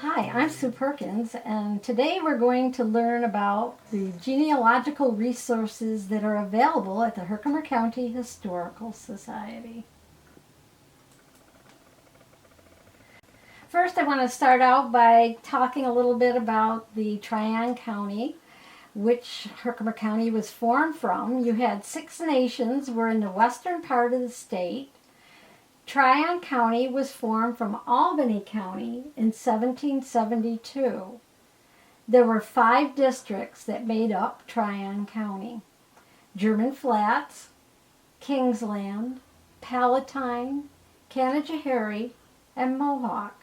Hi, I'm Sue Perkins, and today we're going to learn about the genealogical resources that are available at the Herkimer County Historical Society. First, I want to start out by talking a little bit about the Tryon County, which Herkimer County was formed from. You had 6 nations were in the western part of the state. Tryon County was formed from Albany County in 1772. There were 5 districts that made up Tryon County: German Flats, Kingsland, Palatine, Canajoharie, and Mohawk.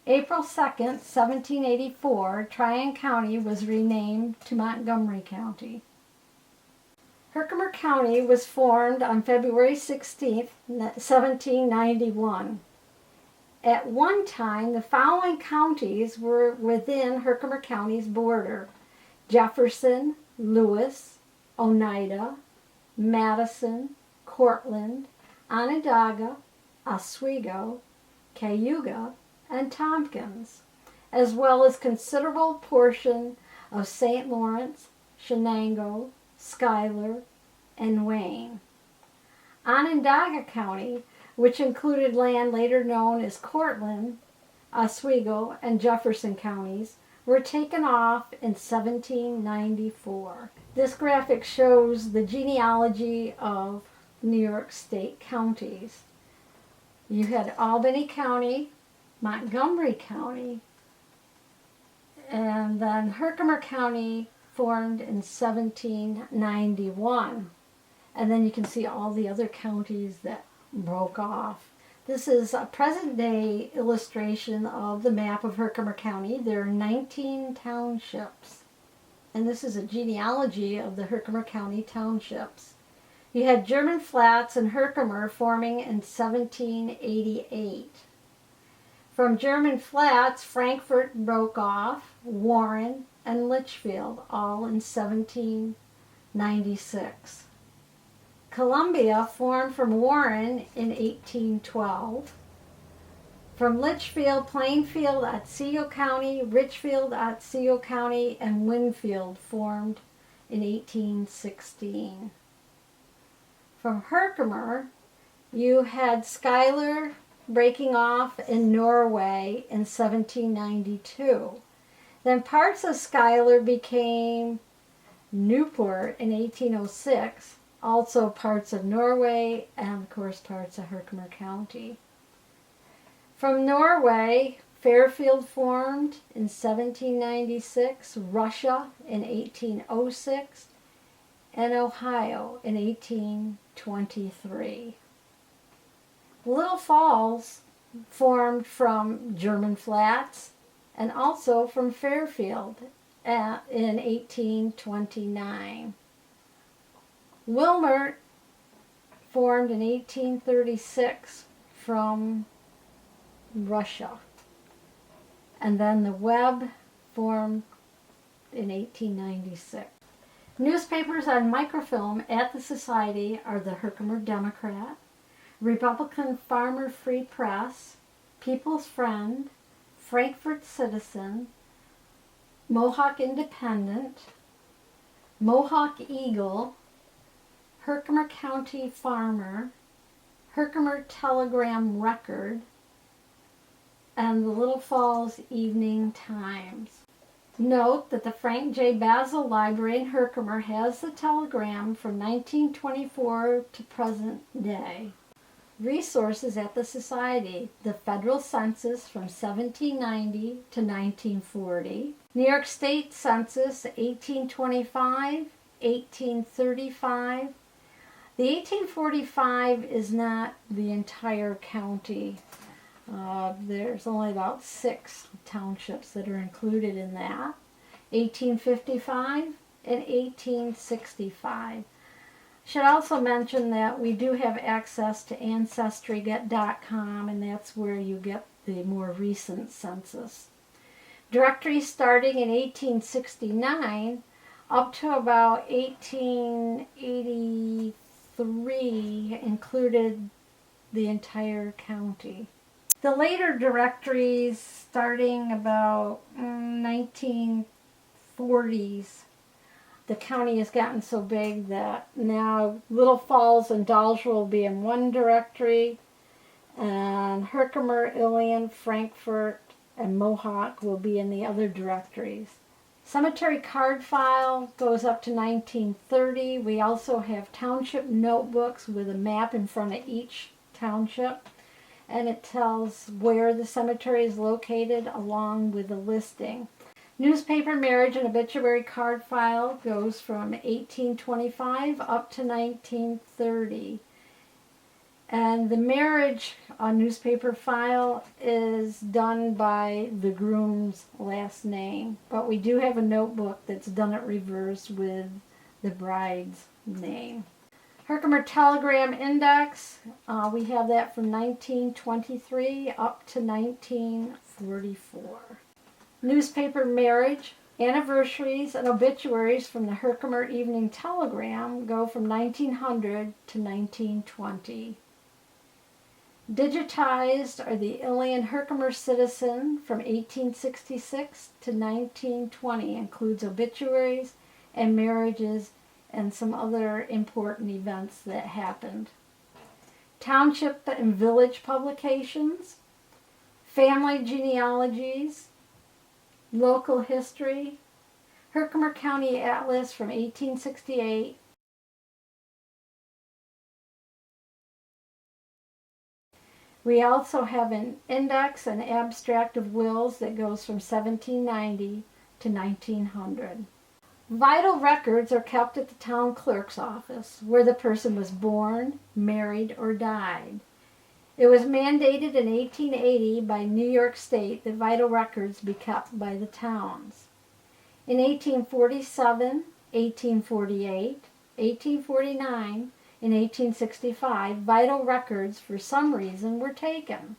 April 2nd, 1784, Tryon County was renamed to Montgomery County. Herkimer County was formed on February 16, 1791. At one time, the following counties were within Herkimer County's border: Jefferson, Lewis, Oneida, Madison, Cortland, Onondaga, Oswego, Cayuga, and Tompkins, as well as considerable portion of St. Lawrence, Shenango, Schuyler, and Wayne. Onondaga County, which included land later known as Cortland, Oswego, and Jefferson counties, were taken off in 1794. This graphic shows the genealogy of New York State counties. You had Albany County, Montgomery County, and then Herkimer County formed in 1791. And then you can see all the other counties that broke off. This is a present-day illustration of the map of Herkimer County. There are 19 townships. And this is a genealogy of the Herkimer County townships. You had German Flats and Herkimer forming in 1788. From German Flats, Frankfort broke off, Warren, and Litchfield, all in 1796. Columbia formed from Warren in 1812. From Litchfield, Plainfield, Otsego County, Richfield, Otsego County, and Winfield formed in 1816. From Herkimer, you had Schuyler breaking off in Norway in 1792. Then parts of Schuyler became Newport in 1806, also parts of Norway, and of course parts of Herkimer County. From Norway, Fairfield formed in 1796, Russia in 1806, and Ohio in 1823. Little Falls formed from German Flats and also from Fairfield in 1829. Wilmert formed in 1836 from Russia. And then the Webb formed in 1896. Newspapers on microfilm at the Society are the Herkimer Democrat, Republican Farmer Free Press, People's Friend, Frankfort Citizen, Mohawk Independent, Mohawk Eagle, Herkimer County Farmer, Herkimer Telegram Record, and the Little Falls Evening Times. Note that the Frank J. Basil Library in Herkimer has the telegram from 1924 to present day. Resources at the Society: the Federal Census from 1790 to 1940, New York State Census 1825, 1835. The 1845 is not the entire county. There's only about 6 townships that are included in that. 1855 and 1865. Should also mention that we do have access to Ancestry.com, and that's where you get the more recent census. Directories starting in 1869 up to about 1883 1903 included the entire county. The later directories, starting about 1940s, the county has gotten so big that now Little Falls and Dolgeville will be in one directory, and Herkimer, Ilion, Frankfort, and Mohawk will be in the other directories. Cemetery card file goes up to 1930. We also have township notebooks with a map in front of each township, and it tells where the cemetery is located along with the listing. Newspaper marriage and obituary card file goes from 1825 up to 1930. And the marriage newspaper file is done by the groom's last name. But we do have a notebook that's done it reverse with the bride's name. Herkimer Telegram Index, we have that from 1923 up to 1944. Newspaper marriage, anniversaries, and obituaries from the Herkimer Evening Telegram go from 1900 to 1920. Digitized are the Ilion Herkimer Citizen from 1866 to 1920. Includes obituaries and marriages and some other important events that happened. Township and village publications, family genealogies, local history, Herkimer County Atlas from 1868, we also have an index and abstract of wills that goes from 1790 to 1900. Vital records are kept at the town clerk's office, where the person was born, married, or died. It was mandated in 1880 by New York State that vital records be kept by the towns. In 1847, 1848, 1849, and 1865, vital records for some reason were taken.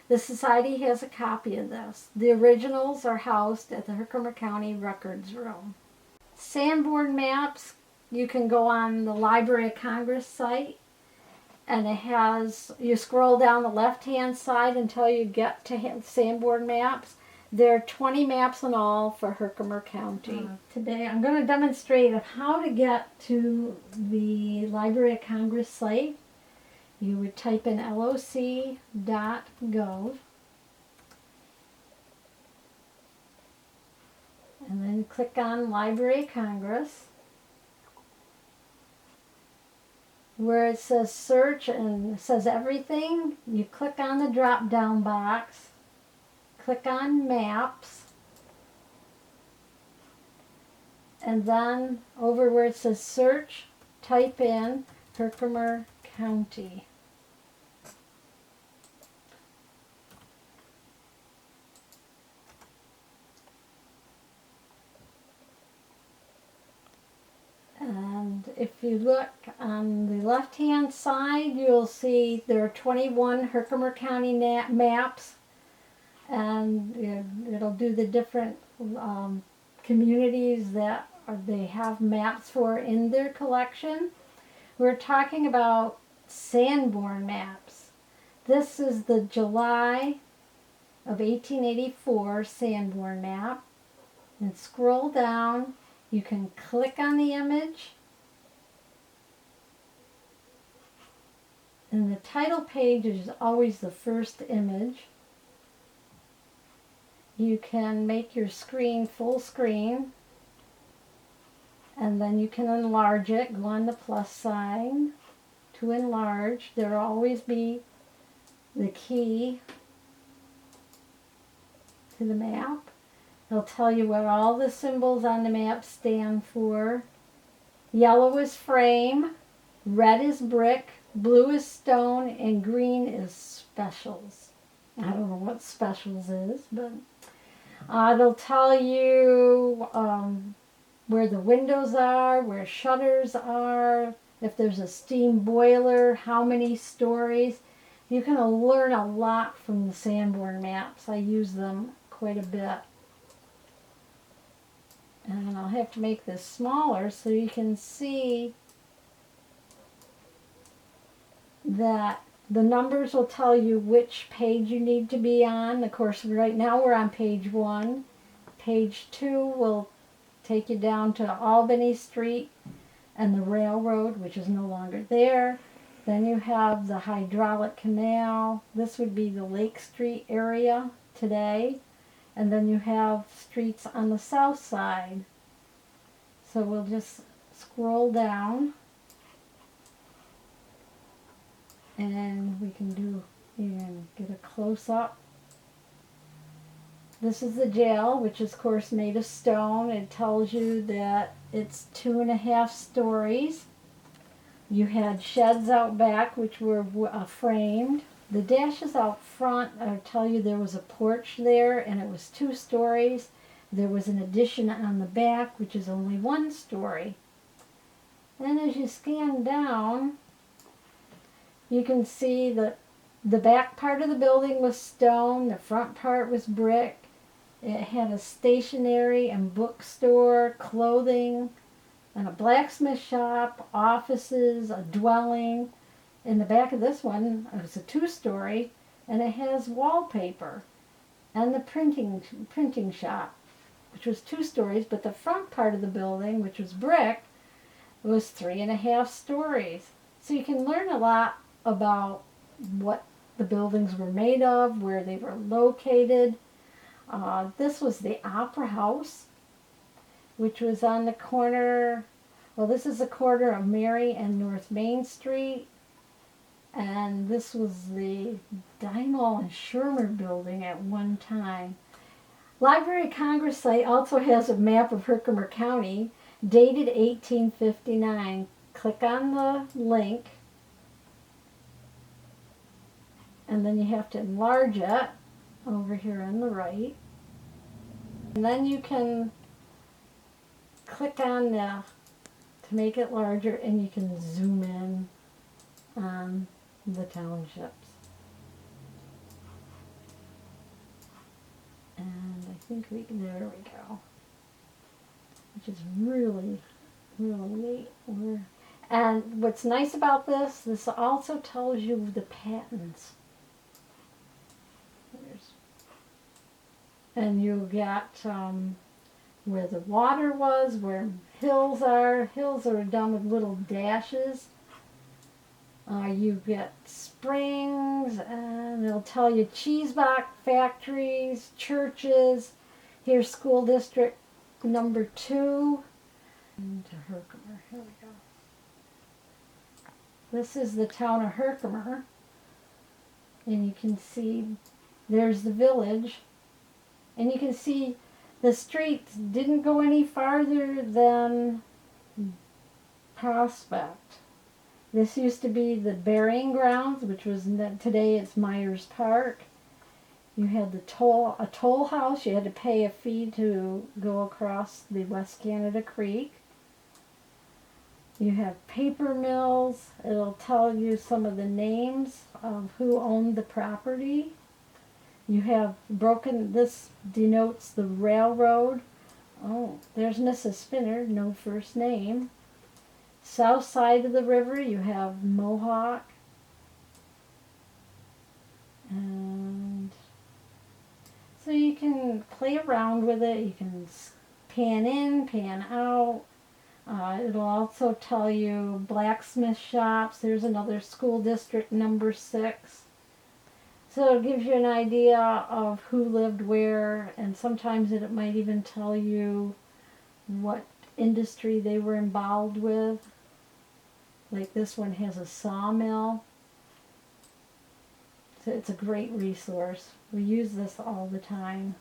The Society has a copy of this. The originals are housed at the Herkimer County Records Room. Sanborn maps, you can go on the Library of Congress site, and it has, you scroll down the left-hand side until you get to Sanborn maps. There are 20 maps in all for Herkimer County. Today I'm going to demonstrate how to get to the Library of Congress site. You would type in loc.gov. And then click on Library of Congress, where it says search and it says everything. You click on the drop down box, click on maps, and then over where it says search, type in Herkimer County. And if you look on the left-hand side, you'll see there are 21 Herkimer County maps, and it'll do the different communities that they have maps for in their collection. We're talking about Sanborn maps. This is the July of 1884 Sanborn map. And scroll down. You can click on the image, and the title page is always the first image. You can make your screen full screen, and then you can enlarge it. Go on the plus sign to enlarge. There will always be the key to the map. It'll tell you what all the symbols on the map stand for. Yellow is frame, red is brick, blue is stone, and green is specials. I don't know what specials is, but it'll tell you where the windows are, where shutters are, if there's a steam boiler, how many stories. You can learn a lot from the Sanborn maps. I use them quite a bit. And I'll have to make this smaller so you can see that the numbers will tell you which page you need to be on. Of course, right now we're on page 1. Page 2 will take you down to Albany Street and the railroad, which is no longer there. Then you have the hydraulic canal. This would be the Lake Street area today. And then you have streets on the south side. So we'll just scroll down. And we can do, and get a close-up. This is the jail, which is of course made of stone. It tells you that it's 2.5 stories. You had sheds out back, which were framed. The dashes out front tell you there was a porch there, and it was 2 stories. There was an addition on the back, which is only 1 story. Then as you scan down, you can see that the back part of the building was stone, the front part was brick. It had a stationery and bookstore, clothing, and a blacksmith shop, offices, a dwelling. In the back of this one, it was a 2-story, and it has wallpaper. And the printing shop, which was 2 stories, but the front part of the building, which was brick, was 3.5 stories. So you can learn a lot about what the buildings were made of, where they were located. This was the Opera House, which was on the corner, well, this is the corner of Mary and North Main Street. And this was the Dymall and Shermer building at one time. Library of Congress site also has a map of Herkimer County dated 1859. Click on the link, and then you have to enlarge it over here on the right. And then you can click on to make it larger, and you can zoom in on the townships. And I think there we go. Which is really, really neat. And what's nice about this also tells you the patents. And you get where the water was, where hills are. Hills are done with little dashes. You get springs, and it'll tell you cheese box factories, churches. Here's school district number 2. Into Herkimer. Here we go. This is the town of Herkimer. And you can see there's the village. And you can see the streets didn't go any farther than Prospect. This used to be the burying grounds, which was today it's Myers Park. You had a toll house. You had to pay a fee to go across the West Canada Creek. You have paper mills. It'll tell you some of the names of who owned the property. You have this denotes the railroad. Oh, there's Mrs. Spinner, no first name. South side of the river, you have Mohawk. And so you can play around with it. You can pan in, pan out. It'll also tell you blacksmith shops. There's another school district, number 6. So it gives you an idea of who lived where, and sometimes it might even tell you what industry they were involved with. Like this one has a sawmill. So it's a great resource. We use this all the time.